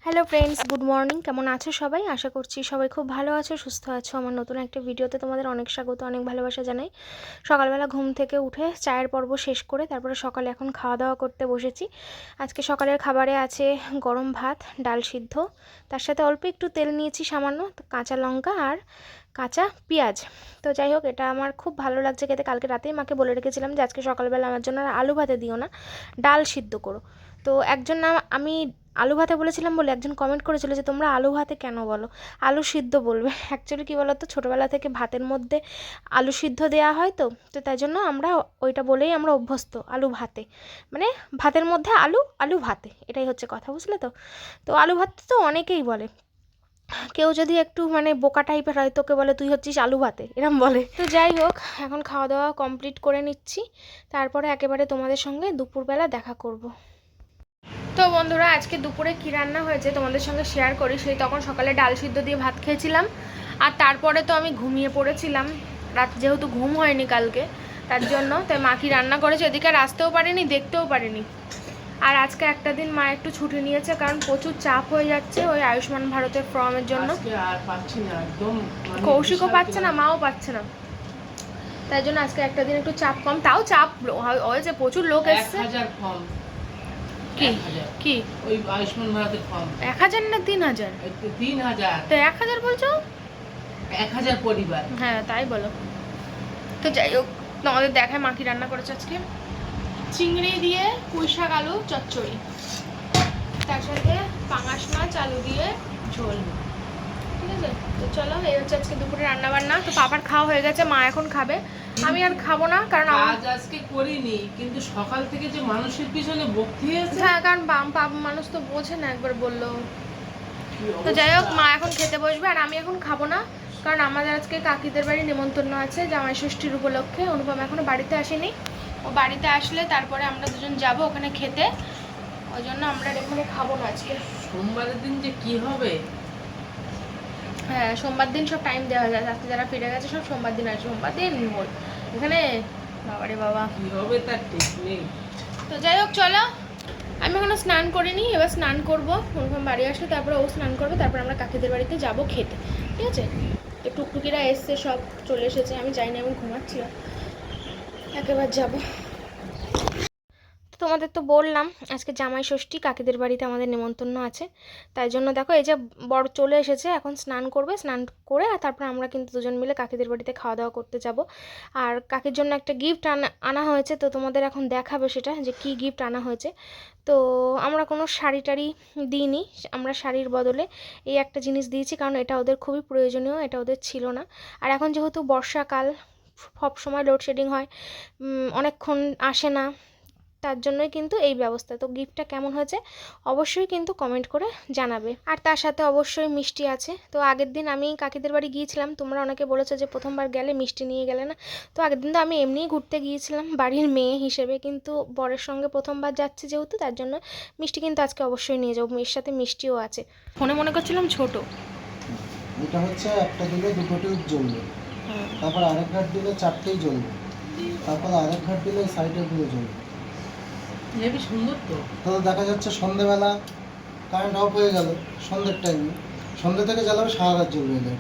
Hello friends, good morning. কেমন আছো সবাই? আশা করছি সবাই খুব ভালো আছো, সুস্থ আছো। আমার নতুন একটা ভিডিওতে তোমাদের অনেক স্বাগত, অনেক ভালোবাসা জানাই। সকালবেলা ঘুম থেকে উঠে চায়ের পর্ব শেষ করে তারপরে সকালে এখন খাওয়া দাওয়া করতে বসেছি। আজকে সকালের খাবারে আছে গরম ভাত, ডাল সিদ্ধ, তার সাথে অল্প একটু তেল নিয়েছি সামান্য, কাঁচা লঙ্কা আর কাঁচা পেঁয়াজ। তো যাই হোক, এটা আমার খুব ভালো লাগছে খেতে। কালকে রাতেই মাকে বলে রেখেছিলাম যে আজকে সকালবেলা আমার জন্য আর আলু ভাতে দিও না, ডাল সিদ্ধ করো। তো একজন আমি আলু ভাতে বলেছিলাম বলে একজন কমেন্ট করেছিল যে তোমরা আলু ভাতে কেন বলো, আলু সিদ্ধ বলবে। অ্যাকচুয়ালি কী বলো তো, ছোটোবেলা থেকে ভাতের মধ্যে আলু সিদ্ধ দেওয়া হয়, তো তো তাই জন্য আমরা ওইটা বলেই আমরা অভ্যস্ত, আলু ভাতে, মানে ভাতের মধ্যে আলু, আলু ভাতে, এটাই হচ্ছে কথা, বুঝলে তো। তো আলু ভাত তো অনেকেই বলে, কেউ যদি একটু মানে বোকা টাইপের হয় তোকে বলে তুই হচ্ছিস আলু ভাতে, এরম বলে। তো যাই হোক, এখন খাওয়া দাওয়া কমপ্লিট করে নিচ্ছি, তারপরে একেবারে তোমাদের সঙ্গে দুপুরবেলা দেখা করব। তো বন্ধুরা, আজকে দুপুরে কী রান্না হয়েছে তোমাদের সঙ্গে শেয়ার করি। সেই তখন সকালে ডাল সিদ্ধ দিয়ে ভাত খেয়েছিলাম, আর তারপরে তো আমি ঘুমিয়ে পড়েছিলাম, রাত যেহেতু ঘুম হয়নি কালকে, তার জন্য। তাই মা কি রান্না করেছে এদিকে আর আসতেও পারিনি, দেখতেও পারিনি। আর আজকে একটা দিন মা একটু ছুটি নিয়েছে, কারণ প্রচুর চাপ হয়ে যাচ্ছে ওই আয়ুষ্মান ভারতের ফর্মের জন্য। কৌশিকও পাচ্ছে না, মাও পাচ্ছে না, তাই জন্য আজকে একটা দিন একটু চাপ কম। তাও চাপ হয়েছে, প্রচুর লোক এসছে। কি কি ওই আয়ুষ্মান ভারতের ফর্ম 1000 না 3000? 3000। তো 1000 বলছো? 1000 পরিবার, হ্যাঁ তাই বলো। তো যাই হোক, তোমাদের দেখায় মা কি রান্না করেছে আজকে। চিংড়ি দিয়ে পুঁই শাক আলু চচ্চড়ি, তার সাথে পাঙাশ মাছ আলু দিয়ে ঝোল। ঠিক আছে, তো চলো, এই হচ্ছে আজকে দুপুরে রান্না বান্না। তো পাপার খাওয়া হয়ে গেছে, মা এখন খাবে, আমি আর খাবো না, কারণ আজ আজকে করিনি, কিন্তু সকাল থেকে যে মানুষের পিছনে ভক্তি আছে। হ্যাঁ, কারণ মানুষ তো বোঝে না, একবার বললো। তো যাই হোক, মা এখন খেতে বসবে, আর আমি এখন খাবো না, কারণ আমাদের আজকে কাকিদের বাড়ি নেমন্তন্ন আছে জামাই ষষ্ঠীর উপলক্ষে। অনুপম এখনো বাড়িতে আসেনি, ও বাড়িতে আসলে তারপরে আমরা দুজন যাব ওখানে খেতে, ওই জন্য আমরা এখানে খাবো না আজকে। সোমবারের দিন যে কি হবে। হ্যাঁ, সোমবার দিন সব টাইম দেওয়া যায়, রাতে যারা ফিরে গেছে সব সোমবার দিন আসবে, সোমবার দিন এখানে বাবারে বাবা কি হবে তার ঠিক নেই। তো যাই হোক, চলো, আমি এখনো স্নান করিনি, এবার স্নান করবো। অনুপম বাড়ি আসলে তারপরে ও স্নান করবে, তারপর আমরা কাকিদের বাড়িতে যাব খেতে। ঠিক আছে, তো টুকটুকিরা এসছে, সব চলে এসেছে, আমি যাইনি, আমি ঘুমাচ্ছিলাম, একেবারে যাবো। তোমাদের তো বললাম আজকে জামাই ষষ্ঠী, কাকিদের বাড়িতে আমাদের নেমন্তন্ন আছে, তাই জন্য দেখো এই যে বড় চলে এসেছে, এখন স্নান করবে, স্নান করে আর তারপর আমরা কিন্তু দুজন মিলে কাকিদের বাড়িতে খাওয়া দাওয়া করতে যাব। আর কাকির জন্য একটা গিফট আনা হয়েছে, তো তোমাদের এখন দেখাবে সেটা যে কি গিফট আনা হয়েছে। তো আমরা কোনো শাড়ি টাড়ি দিইনি, আমরা শাড়ির বদলে এই একটা জিনিস দিয়েছি, কারণ এটা ওদের খুবই প্রয়োজনীয়, এটা ওদের ছিল না। আর এখন যেহেতু বর্ষাকাল, সব সময় লোডশেডিং হয়, অনেকক্ষণ আসে না, তার জন্যই কিন্তু এই ব্যবস্থা। তো গিফটটা কেমন হয়েছে অবশ্যই কিন্তু কমেন্ট করে জানাবে। আর তার সাথে অবশ্যই মিষ্টি আছে। তো আগের দিন আমি কাকিদের বাড়ি গিয়েছিলাম, তোমরা অনেকে বলেছো যে প্রথমবার গেলে মিষ্টি নিয়ে গেলে না। তো আগের দিন তো আমি এমনিই ঘুরতে গিয়েছিলাম বাড়ির মেয়ে হিসেবে, কিন্তু বরের সঙ্গে প্রথমবার যাচ্ছি যেহেতু, তার জন্য মিষ্টি কিন্তু আজকে অবশ্যই নিয়ে যাবো, এর সাথে মিষ্টিও আছে। ফোনে মনে করছিলাম ছোট, এটা হচ্ছে একটা দিলে দুটোতেই জ্বলবে, তারপর আরেক ঘাট দিলে চারটেই জ্বলবে, তারপর আরেক ঘাট দিলে সাইডে গুলো জ্বলবে। হেবি সুন্দর। তো তো দেখা যাচ্ছে সন্ধ্যেবেলা কারেন্ট অফ হয়ে গেল, সন্ধ্যের টাইমে, সন্ধ্যে থেকে জ্বালাবে সারা রাত জ্বলবে এটা।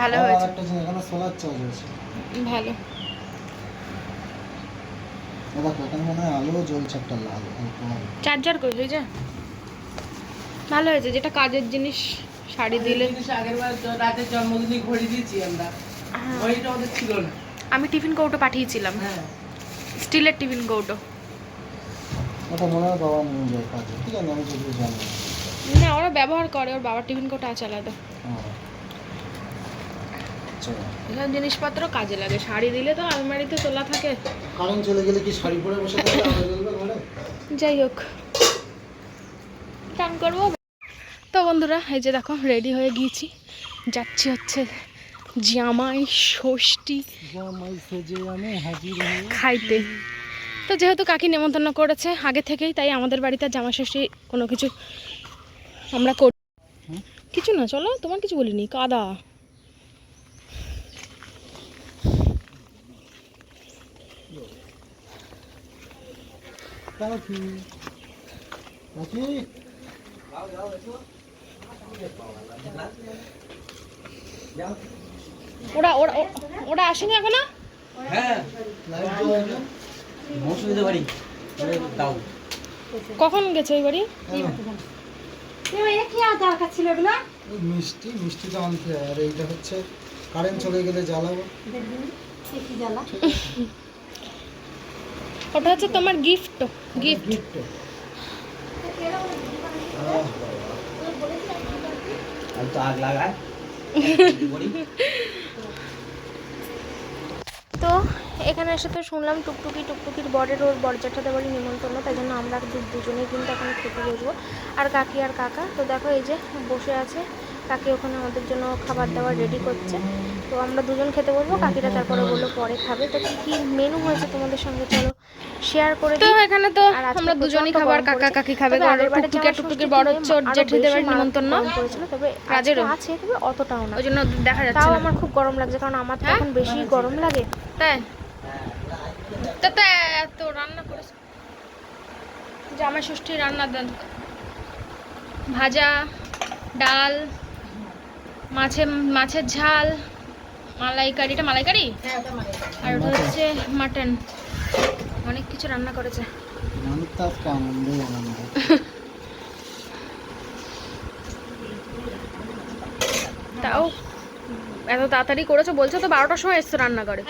ভালো হয়েছে, একটা জিনিস এখানে সোলার চার্জ আছে, ভালো। দেখো এখানে মনে হয় আলো জ্বলছে একটা লাল চার্জার কই হয়ে যা, ভালো হয়েছে, যেটা কাজের জিনিস। শাড়ি দিলে আগের বার রাতের জন্মদিনে ঘড়ি দিয়েছি আমরা, ঘড়িটা ওদের ছিল না। আমি টিফিন কৌটো পাঠিয়েছিলাম, হ্যাঁ, স্টিলের টিফিন কৌটো। ওটা মনে হয় বাবা নিয়ে যায় কাজে, ঠিক আছে আমি যদি জানি না, ওরা ব্যবহার করে, ওর বাবার টিফিন কৌটো আছে আলাদা। এসব জিনিসপত্র কাজে লাগে, শাড়ি দিলে তো আলমারিতে তোলা থাকে। কারেন্ট চলে গেলে কি শাড়ি পরে বসে থাকলে আলো জ্বলবে ঘরে? যাই হোক, টান করবো। তো বন্ধুরা, এই যে দেখো রেডি হয়ে গিয়েছি, যাচ্ছি হচ্ছে জামাই ষষ্ঠী খাইতে। তো যেহেতু কাকি নেমন্তন্ন করেছে আগে থেকেই, তাই আমাদের বাড়িতে জামাই ষষ্ঠী কোনো কিছু আমরা করি কিছু না। চলো, তোমার কিছু বলিনি, কাদা। ওরা ওরা ওরা আসেনি এখনো? হ্যাঁ মৌসুমিতে বাড়ি দাও কখন গেছে ওই বাড়ি? মিষ্টি মিষ্টিটা আনতে হয়, আর এইটা হচ্ছে কারেন্ট চলে গেলে জ্বালাবো। ওটা হচ্ছে তোমার গিফট। গিফট গিফট আমি তো আগ লাগায় তো এখানে এসে তো শুনলাম টুকটুকির বরের ওর বরযাত্রাতে বাড়ি নিমন্ত্রণ, তাই জন্য আমরা দুজনেই কিন্তু এখন খেতে বসবো, আর কাকি আর কাকা। তো দেখো এই যে বসে আছে কাকি, ওখানে আমাদের জন্য খাবার দাবার রেডি করছে। তো আমরা দুজন খেতে বসবো, কাকিরা তারপরে বললো পরে খাবে। তো কি মেনু হয়েছে তোমাদের সঙ্গে চলো শেয়ার করে দিই। তো এখানে তো আমরা দুজনেই খাবার, কাকা কাকি খাবে, টুকটুকির বড় হচ্ছে ওর জেঠিদের বাড়ি নিমন্ত্রণ করেছিল, তবে কাজেরও আছে, তবে অতটাও না, ওই জন্য দেখা যাচ্ছে। তাও আমার খুব গরম লাগছে, কারণ আমার তো এখন বেশি গরম লাগে। তাই তো এত রান্না করেছে, জামাই ষষ্ঠী রান্না দেন, ভাজা, ডাল, মাছের ঝাল, মালাইকারিটা মালাইকারি, আর ওটা হচ্ছে মাটন, অনেক কিছু রান্না করেছে। তাও এত তাড়াতাড়ি করেছো, বলছো তো 12টার সময় এসছো রান্না করে।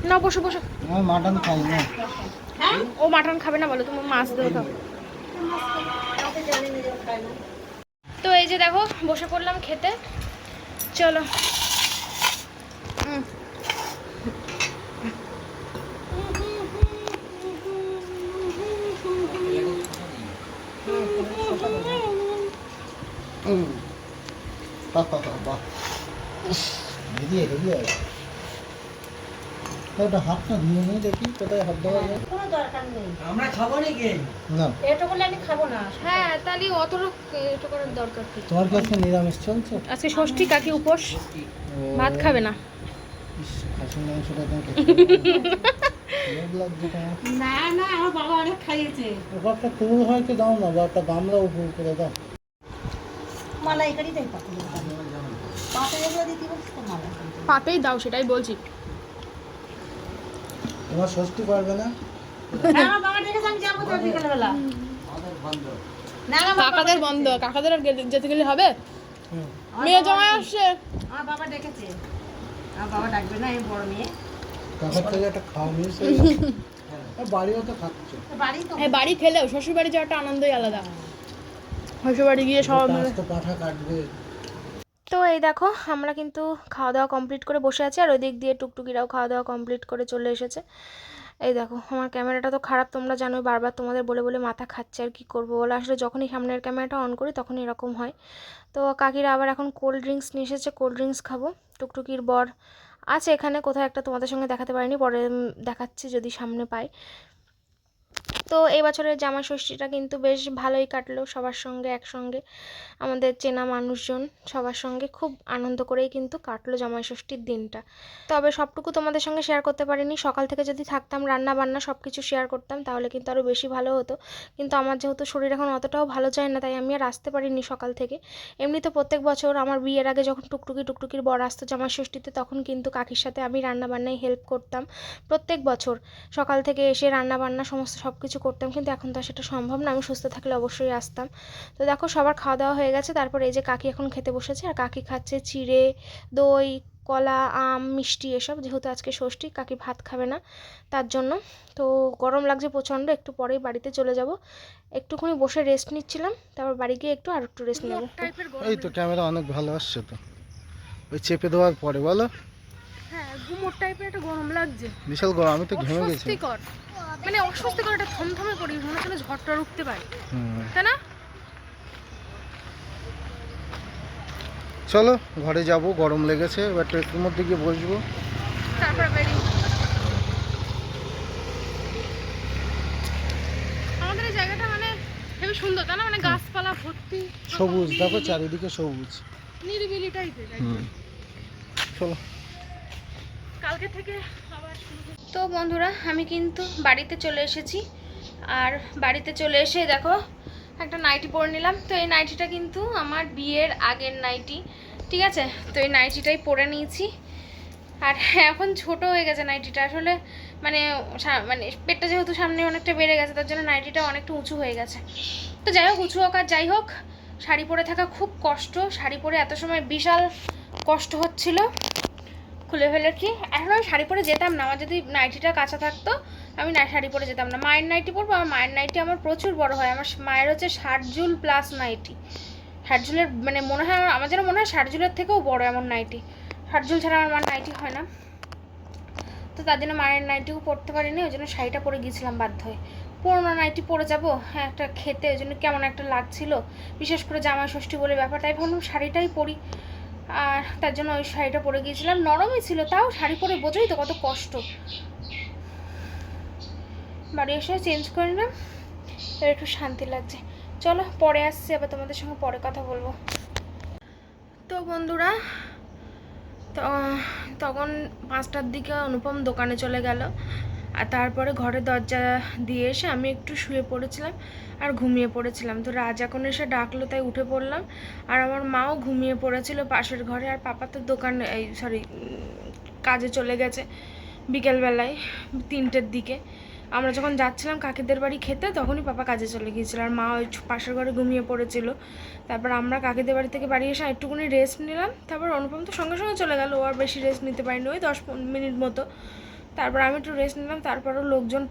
না বসো বসো, মাটন খাই না। ও মাটন খাবে না বলো, তুমি মাছ দেবো খাও। তো এই যে দেখো বসে পড়লাম খেতে, চলো। হাতটা ধুয়ে নিয়ে দেখি কোথায় হাত দেওয়া যায়। আমরা খাবো নাকি না এটা করলে আমি খাবো না। হ্যাঁ তাহলে অতটা এটা করার দরকার কি? তোমার কি আজকে নিরামিষ চলছে? আজকে ষষ্ঠী, কাকি উপোস, ভাত খাবে না। খাসির মাংসটা তো লাগছে তোমার। না না, আমার বাবা অনেক খাইয়েছে। ব্যাপারটা তুমি হয়তো দাও না, বা একটা গামলা উপর করে দাও। মালাইকারি দেয় পাতেই দাও, সেটাই বলছি। তোমার ষষ্ঠী পারবে না? আমার বাবা ডেকেছে, আমি যাবো তো বিকেলবেলা। না না, কাকাদের বন্ধ, কাকাদের আর যেতে গেলে হবে? মেয়ে জামাই আসছে। আমার বাবা ডেকেছে, আমার বাবা ডাকবে না, আমি বড় মেয়ে। কাকার থেকে একটা খাওয়া মিস বাড়িও তো খাচ্ছে। বাড়ি তো হ্যাঁ বাড়ি খেলেও শ্বশুর বাড়ি যাওয়াটা আনন্দই আলাদা। শ্বশুর বাড়ি গিয়ে সব তো পাঠা কাটবে। তো এই দেখো আমরা কিন্তু খাওয়া দাওয়া কমপ্লিট করে বসে আছি, আর ওই দিক দিয়ে টুকটুকিরাও খাওয়া দাওয়া কমপ্লিট করে চলে এসেছে। এই দেখো আমার ক্যামেরাটা তো খারাপ, তোমরা জানোই, বারবার তোমাদের বলে বলে মাথা খাচ্ছে, আর কি করবো বলো। আসলে যখনই সামনের ক্যামেরাটা অন করি তখনই এরকম হয়। তো কাকিরা আবার এখন কোল্ড ড্রিঙ্কস নিয়ে এসেছে, কোল্ড ড্রিঙ্কস খাবো। টুকটুকির বর আছে এখানে কোথাও একটা, তোমাদের সঙ্গে দেখাতে পারিনি, পরে দেখাচ্ছি যদি সামনে পাই। তো এই বছরের জামাই ষষ্ঠীটা কিন্তু বেশ ভালোই কাটলো, সবার সঙ্গে একসঙ্গে, আমাদের চেনা মানুষজন সবার সঙ্গে খুব আনন্দ করেই কিন্তু কাটলো জামাই ষষ্ঠীর দিনটা। তবে সবটুকু তোমাদের সঙ্গে শেয়ার করতে পারিনি, সকাল থেকে যদি থাকতাম রান্না বান্না সব কিছু শেয়ার করতাম তাহলে কিন্তু আরও বেশি ভালো হতো, কিন্তু আমার যেহেতু শরীর এখন অতটাও ভালো যায় না, তাই আমি আর আসতে পারিনি সকাল থেকে। এমনি তো প্রত্যেক বছর আমার বিয়ের আগে যখন টুকটুকির বর আসতো জামাই ষষ্ঠীতে, তখন কিন্তু কাকির সাথে আমি রান্না বান্নায় হেল্প করতাম প্রত্যেক বছর, সকাল থেকে এসে রান্না বান্না সমস্ত সব কিছু করতাম, কিন্তু এখন তো সেটা সম্ভব না, আমি সুস্থ থাকলে অবশ্যই আসতাম। তো দেখো সবার খাওয়া দাওয়া হয়ে গেছে, তারপর এই যে কাকি এখন খেতে বসেছে, আর কাকি খাচ্ছে চিড়ে, দই, কলা, আম, মিষ্টি এসব, যেহেতু আজকে ষষ্ঠী কাকি ভাত খাবে না তার জন্য। তো গরম লাগছে প্রচণ্ড, একটু পরেই বাড়িতে চলে যাব, একটুখানি বসে রেস্ট নিচ্ছিলাম, তারপর বাড়ি গিয়ে আর একটু রেস্ট নেব। এই তো ক্যামেরা অনেক ভালো আসছে তো, ওই চেপে দেওয়ার পরে বলো। হ্যাঁ গুমোট টাইপের একটা গরম লাগছে, বিশাল গরম, আমি তো ঘেমে গেছি। অস্বস্তিকর, মানে অস্বস্তিকর, একটা থমথমে করি, মনে হচ্ছে ঝড়টা উঠতে পারে, তাই না? চলো ঘরে যাব, গরম লেগেছে, এবার ট্রেকের মধ্যে গিয়ে বসবো, তারপর বেরিয়ে। আমাদের এই জায়গাটা মানে হেবি সুন্দর, তাই না? মানে গাছপালা ভর্তি, সবুজ, দেখো চারিদিকে সবুজ, নিরিবিলি টাইপের। চলো কালকে থেকে আবার। তো বন্ধুরা আমি কিন্তু বাড়িতে চলে এসেছি, আর বাড়িতে চলে এসে দেখো একটা নাইটি পরে নিলাম। তো এই নাইটিটা কিন্তু আমার বিয়ের আগের নাইটি, ঠিক আছে? তো এই নাইটিটাই পরে নিয়েছি। আর এখন ছোট হয়ে গেছে নাইটিটা আসলে, মানে মানে পেটটা যেহেতু সামনে অনেকটা বেড়ে গেছে, তার জন্য নাইটিটা অনেকটা উঁচু হয়ে গেছে। তো যাই হোক, উঁচু হোক আর যাই হোক, শাড়ি পরে থাকা খুব কষ্ট। শাড়ি পরে এত সময় বিশাল কষ্ট হচ্ছিল, খুলে ফেলে কি। এখন আমি শাড়ি পরে যেতাম না, আমার যদি নাইটিটা কাঁচা থাকতো আমি শাড়ি পরে যেতাম না। মায়ের নাইটি পরবো, আমার মায়ের নাইটি আমার প্রচুর বড় হয়। আমার মায়ের হচ্ছে 60 জুল প্লাস নাইটি, 60 জুলের মানে মনে হয় আমার যেন মনে হয় 60 জুলের থেকেও বড় এমন নাইটি। 60 জুল ছাড়া আমার মার নাইটি হয় না। তো তার জন্য মায়ের নাইটিও পরতে পারিনি, ওই জন্য শাড়িটা পরে গিয়েছিলাম বাধ্য হয়ে। পুরোনো নাইটি পরে যাবো, হ্যাঁ একটা খেতে, ওই জন্য কেমন একটা লাগছিল, বিশেষ করে জামাই ষষ্ঠী বলে ব্যাপার, তাই ভাবলাম শাড়িটাই পরি। আর তার জন্য ওই শাড়িটা পরে গিয়েছিলাম, নরমই ছিল, তাও শাড়ি পরে বোঝোই তো কত কষ্ট। বাড়ি এসে চেঞ্জ করে নিলাম, এবার একটু শান্তি লাগছে। চলো পরে আসছি, আবার তোমাদের সঙ্গে পরে কথা বলবো। তো বন্ধুরা, তো তখন 5টার দিকে অনুপম দোকানে চলে গেল, আর তারপরে ঘরের দরজা দিয়ে এসে আমি একটু শুয়ে পড়েছিলাম আর ঘুমিয়ে পড়েছিলাম। তো রাজ এখন এসে ডাকলো, তাই উঠে পড়লাম। আর আমার মাও ঘুমিয়ে পড়েছিল পাশের ঘরে। আর পাপা তো দোকানে কাজে চলে গেছে বিকেলবেলায় 3টের দিকে। আমরা যখন যাচ্ছিলাম কাকিদের বাড়ি খেতে, তখনই পাপা কাজে চলে গিয়েছিল, আর মা ওই পাশের ঘরে ঘুমিয়ে পড়েছিল। তারপর আমরা কাকিদের বাড়ি থেকে বাড়ি এসে একটুকুনি রেস্ট নিলাম। তারপর অনুপম তো সঙ্গে সঙ্গে চলে গেল, ও আর বেশি রেস্ট নিতে পারিনি, ওই 10 মিনিট মতো। তারপর আমি একটু রেস্ট নিলাম। তারপরও লোকজন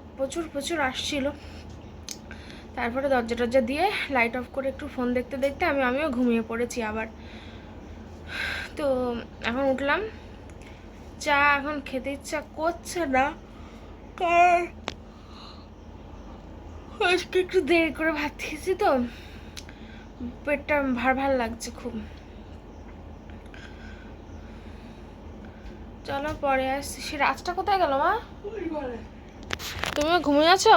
প্রচুর আসছিল। তারপরে দরজা টরজা দিয়ে লাইট অফ করে একটু ফোন দেখতে দেখতে আমিও ঘুমিয়ে পড়েছি আবার। তো এখন উঠলাম, চা এখন খেতে ইচ্ছা করছে না, কারণ আজকে একটু দেরি করে ভাত খেয়েছি, তো পেটটা ভার লাগছে খুব। চলো পরে আসছি। সে রাজটা কোথায় গেল মা? তুমিও ঘুমিয়ে আছো?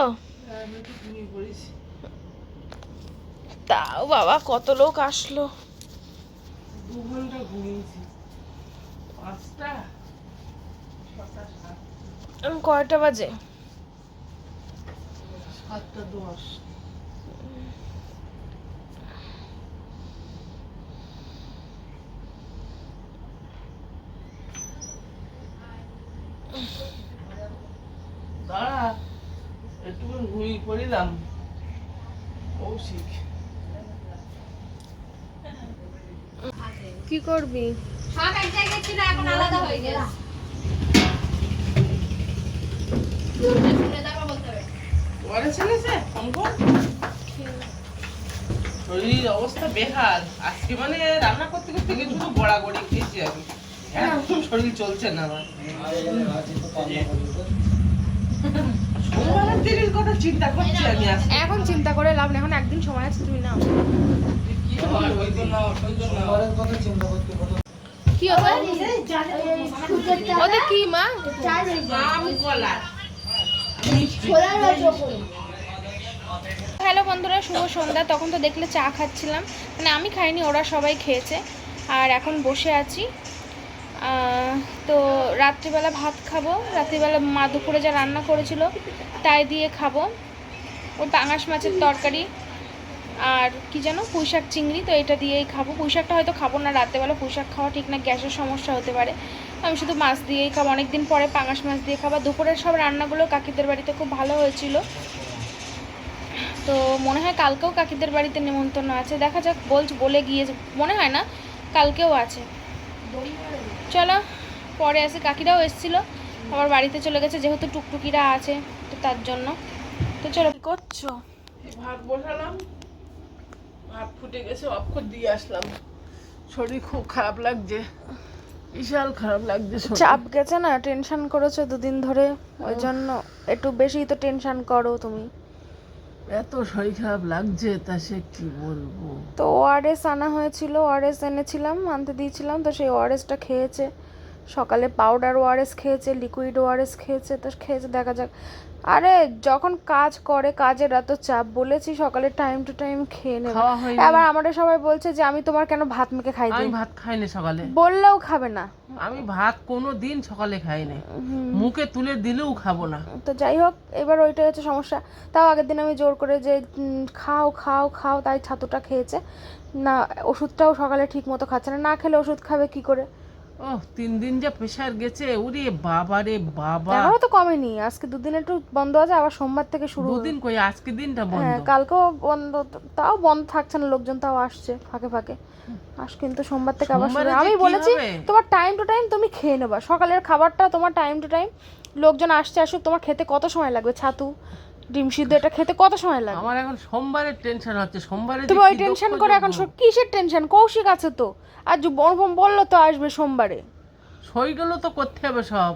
তাও বাবা কত লোক আসলো। 2 ঘন্টা ঘুমিয়েছি। 5টা 7টা কয়টা বাজে? 7:10। দাঁড়া, একটু ঘুমিয়ে পড়িলাম। কৌশিক কি করবি? সব এক জায়গায় ছিল, এখন আলাদা হয়ে গেছে। পরে ছেলেছে অঙ্কন শরীর অবস্থা বেহাল আজকে, মানে রান্না করতে করতে কিছু তো গড়াগড়ি খেয়েছি আমি, একদম শরীর চলছে না আমার। সোমবারের দিনের কথা চিন্তা করছি আমি আজকে। এখন চিন্তা করে লাভ নেই, এখন একদিন সময় আছে, তুমি নাও। ঘরের কথা চিন্তা করতে কথা। কি হবে ওদের? কি মা? আম কলা হ্যালো বন্ধুরা, শুভ সন্ধ্যা। তখন তো দেখলে চা খাচ্ছিলাম, মানে আমি খাইনি, ওরা সবাই খেয়েছে। আর এখন বসে আছি। তো রাত্রিবেলা ভাত খাবো। রাত্রিবেলা মা দুপুরে যা রান্না করেছিল তাই দিয়ে খাবো। ওই পাঙাশ মাছের তরকারি আর কি যেন পুঁইশাক চিংড়ি, তো এটা দিয়েই খাবো। পুঁইশাকটা হয়তো খাবো না রাত্রেবেলা, পুঁইশাক খাওয়া ঠিক না, গ্যাসের সমস্যা হতে পারে। আমি শুধু মাছ দিয়েই খাবো, অনেকদিন পরে পাঙাশ মাছ দিয়ে খাবো। দুপুরের সব রান্নাগুলো কাকিদের বাড়িতে খুব ভালো হয়েছিল। তো মনে হয় কালকেও কাকিদের বাড়িতে নেমন্তন্ন আছে, দেখা যাক। বলে গিয়েছে, মনে হয় না কালকেও আছে। চলো পরে আসি। কাকিরাও এসেছিলো, আবার বাড়িতে চলে গেছে, যেহেতু টুকটুকিরা আছে তো তার জন্য। তো চলো। কি করছো? ভাত বসালাম, ভাত ফুটে গেছে, অফ করে দিয়ে আসলাম। শরীর খুব খারাপ লাগছে, বিশাল খারাপ লাগছে। চাপ গেছে না, টেনশন করেছো দুদিন ধরে, ওই জন্য একটু বেশি তো টেনশন করো তুমি। এত শরীর খারাপ লাগছে, তা সে কি বলবো। তো ওআরএস আনা হয়েছিল, ওআরএস এনেছিলাম, আনতে দিয়েছিলাম, তো সেই ওআরএসটা খেয়েছে। সকালে পাউডার ওআরএস খেয়েছে, লিকুইড ওআরএস খেয়েছে, তো খেয়েছে, দেখা যাক। আরে যখন কাজ করে কাজের এত চাপ, বলেছি সকালে টাইম টু টাইম খেয়ে নেবে। খাওয়া হয়নি। আবার আমাদের সবাই বলছে যে আমি তোমার কেন ভাত মেখে খাই আমি দিই, ভাত খাইনি সকালে, বললেও খাবে না। আমি ভাত কোনো দিন সকালে খাইনি, মুখে তুলে দিলেও খাবো না। তো যাই হোক, এবার ওইটাই হচ্ছে সমস্যা। তাও আগের দিন আমি জোর করে যে খাও খাও খাও, তাই ছাতুটা খেয়েছে না। ওষুধটাও সকালে ঠিক মতো খাচ্ছে না, না খেলে ওষুধ খাবে কি করে? ও 3 দিন যা প্রেশার গেছে, ওরে বাবা রে বাবা। এখনো তো কমেনি, আজকে 2 দিন একটু বন্ধ আছে, আবার সোমবার থেকে শুরু। 2 দিন কই, আজকে দিনটা বন্ধ। হ্যাঁ, কালকেও বন্ধ, তাও বন্ধ থাকছে না, লোকজন তাও আসছে ফাঁকে ফাঁকে। কিন্তু সোমবার থেকে আবার শুরু। সোমবারে যে আমি কি বলেছি হবে? তোমার টাইম টু টাইম তুমি খেয়ে নেবা, সকালের খাবারটা তোমার টাইম টু টাইম। লোকজন আসছে আসুক, তোমার খেতে কত সময় লাগবে? ছাতু ডিম সিদ্ধ এটা খেতে কত সময় লাগবে? আমার এখন সোমবারের টেনশন হচ্ছে, সোমবারে যে তুমি ওই কি টেনশন দুঃখ করে এখন যোগ্য। কিসের টেনশন? কৌশিক আছে তো, আর বনভম বললো তো আসবে সোমবারে। সইগুলো তো করতে হবে সব,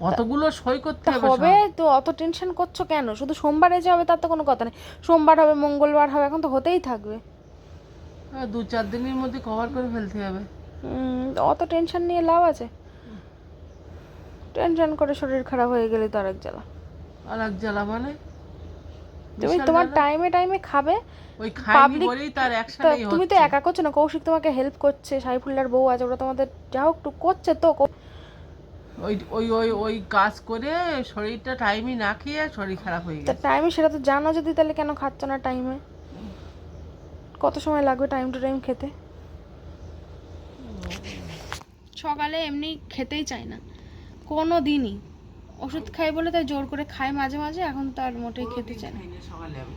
অতগুলো সই করতে তা হবে হবে সব। তো, অত টেনশন করছো কেন? শুধু সোমবারে যে হবে তার তো কোনো কথা নেই, সোমবার হবে মঙ্গলবার হবে, এখন তো হতেই থাকবে। 2-4 দিনের মধ্যে কভার করে ফেলতে হবে। অত টেনশন নিয়ে লাভ আছে? টেনশন করে শরীর খারাপ হয়ে গেলে তো আরেক জ্বালা। আর এক জ্বালা মানে তুমি বিশাল তোমার জ্বালা। টাইমে টাইমে খাবে। ওই খাইনি public বলেই তার তা অ্যাকশনই তুমি তো হচ্ছে। একা করছো না, কৌশিক তোমাকে হেল্প করছে, সাইফুল্লার বউ আছে, ওরা তোমাদের যা হোক টুক করছে তো। ওই ওই ওই ওই কাজ করে শরীরটা টাইমই না খেয়ে শরীর খারাপ হয়ে তা গেছে। টাইমে সেটা তো জানো, যদি তাহলে কেন খাচ্ছ না টাইমে? কত সময় লাগবে টাইম টু টাইম খেতে? সকালে এমনি খেতেই চাই না কোনো দিনই, ওষুধ খাই বলে তাই জোর করে খাই মাঝে মাঝে, এখন তো আর মোটেই খেতে চাই না। খাইনি সকালে আমি।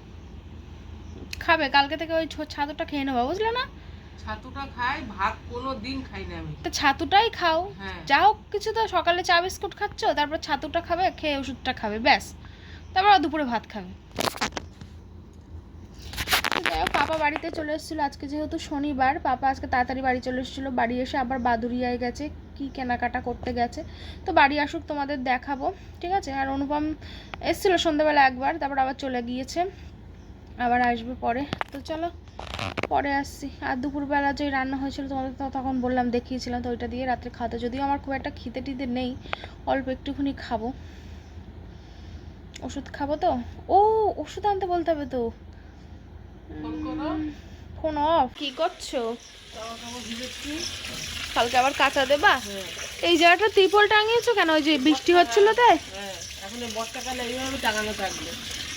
খাবে কালকে থেকে ওই ছাতুটা খেয়ে নেবা, বুঝলে না? ছাতুটা খাই, ভাত কোনো দিন খাই না আমি। তা ছাতুটাই খাও, হ্যাঁ। যা হোক কিছু তো। সকালে চা বিস্কুট খাচ্ছো, তারপর ছাতুটা খাবে, খেয়ে ওষুধটা খাবে, ব্যাস। তারপর দুপুরে ভাত খাবে। যাই হোক, পাপা বাড়িতে চলে এসেছিলো আজকে, যেহেতু শনিবার। পাপা আজকে তাড়াতাড়ি বাড়ি চলে এসেছিলো, বাড়ি এসে আবার বাদুরিয়ায় গেছে, কি কেনাকাটা করতে গেছে। তো বাড়ি আসুক তোমাদের দেখাবো, ঠিক আছে? আর অনুপম এসেছিলো সন্ধ্যাবেলা একবার, তারপর আবার চলে গিয়েছে, আবার আসবে পরে। তো চলো পরে আসছি। আর দুপুরবেলা যে রান্না হয়েছিল তোমাদের তো তখন বললাম, দেখিয়েছিলাম, তো ওইটা দিয়ে রাত্রে খাওয়া। যদিও আমার খুব একটা খিদে টিদে নেই, অল্প একটুখানি খাবো, ওষুধ খাবো তো। ও ওষুধ আনতে বলতে হবে তো। Phone off. কি করছো? কালকে আবার কাঁচা দেবা? এই জায়গাটা ত্রিপল টাঙিয়েছো কেন? ওই যে বৃষ্টি হচ্ছিল তাই? হ্যাঁ, এখন এই বর্ষাকালে এইভাবে টাঙানো থাকবে।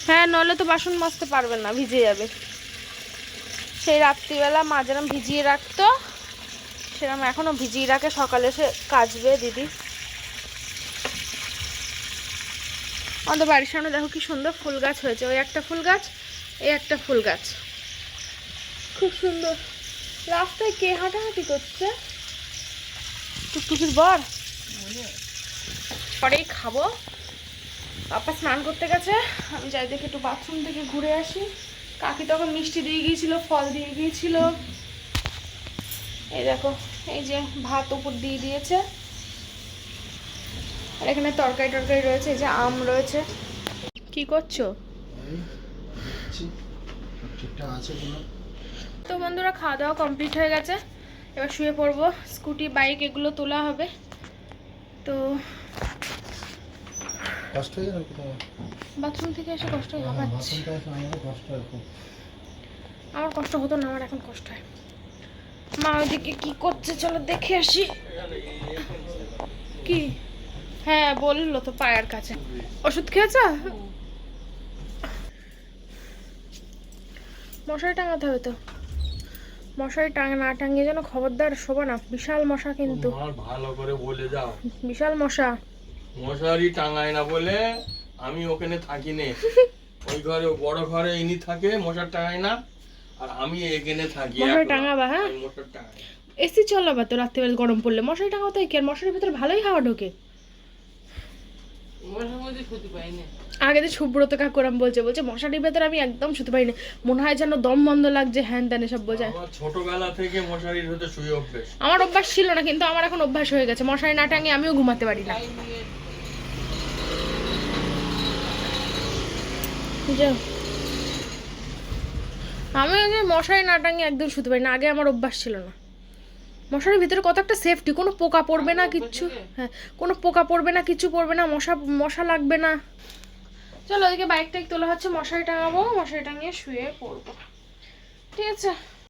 হ্যাঁ, নইলে তো বাসন মাজতে পারবে না, ভিজে যাবে। সেই রাত্রিবেলা মা যেরকম ভিজিয়ে রাখতো, সেরকম এখনো ভিজিয়ে রাখে, সকালে এসে কাচবে দিদি। আমাদের বাড়ির সামনে দেখো কি সুন্দর ফুল গাছ হয়েছে, ওই একটা ফুল গাছ, এই একটা ফুল গাছ, খুব সুন্দর। রাস্তায় কে হাঁটাহাঁটি করছে? টুকটুকির বর। পরেই খাবো। পাপা স্নান করতে গেছে, আমি যাই দেখে একটু বাথরুম থেকে ঘুরে আসি। কাকি তখন মিষ্টি দিয়ে গিয়েছিল, ফল দিয়ে গিয়েছিল। এই দেখো, এই যে ভাত উপর দিয়ে দিয়েছে, আর এখানে তরকারি টরকারি রয়েছে, এই যে আম রয়েছে। কি করছো? ঠিকঠাক আছে কোনো? তো বন্ধুরা, খাওয়া দাওয়া কমপ্লিট হয়ে গেছে, এবার শুয়ে পড়বো। স্কুটি বাইক এগুলো তোলা হবে। তো কষ্ট হয়ে গেল কোথাও? বাথরুম থেকে এসে কষ্ট হয়, হাঁপাচ্ছি। আমাদের কষ্ট হয় খুব। আমার কষ্ট হতো না, আমার এখন কষ্ট হয়। মা ওইদিকে কি করছে, চলো দেখে আসি। কি? হ্যাঁ বললো তো পায়ের কাছে। ওষুধ খেয়েছ? মশারি টাঙাতে হবে তো। মশারি না টাঙিয়ে যেন খবরদার শোবো না, বিশাল মশা কিন্তু, তোমার ভালো করে বলে যাও, বিশাল মশা। মশারি টাঙায় না বলে আমি ওখানে থাকি নে। ওই ঘরে বড় ঘরে ইনি থাকে, মশার টাঙায় না, আর আমি এখানে থাকি। মশারি একলা। টাঙাবা? হ্যাঁ, আমি মশার টাঙাই। এসি চলাবা তো, রাত্রিবেলা গরম পড়লে মশারি টাঙাতে কি? আর মশারির ভিতরে ভালোই হাওয়া ঢোকে। মশার মধ্যে শুতে পাই না। আগে তো সুব্রত কাকুরাম বলছে মশারির ভেতরে আমি একদম শুতে পারি না, মনে হয় যেন দম বন্ধ লাগছে, হ্যান ত্যান সব বোঝায়। আমার ছোটবেলা থেকে মশারির হতে শুয়ে অভ্যেস। আমার অভ্যাস ছিল না, কিন্তু আমার এখন অভ্যাস হয়ে গেছে, মশারি না টাঙিয়ে আমিও ঘুমাতে পারি না। যাও। আমি ওই যে মশারি না টাঙিয়ে একদম শুতে পারি না, আগে আমার অভ্যাস ছিল না। মশারির ভিতরে কত একটা সেফটি, কোনো পোকা পড়বে না কিচ্ছু। হ্যাঁ, কোনো পোকা পড়বে না, কিচ্ছু পড়বে না, মশা লাগবে না। চলো ওদিকে বাইকটাই তোলা হচ্ছে, মশারি টাঙাবো, মশারি টাঙিয়ে শুয়ে পড়বো, ঠিক আছে।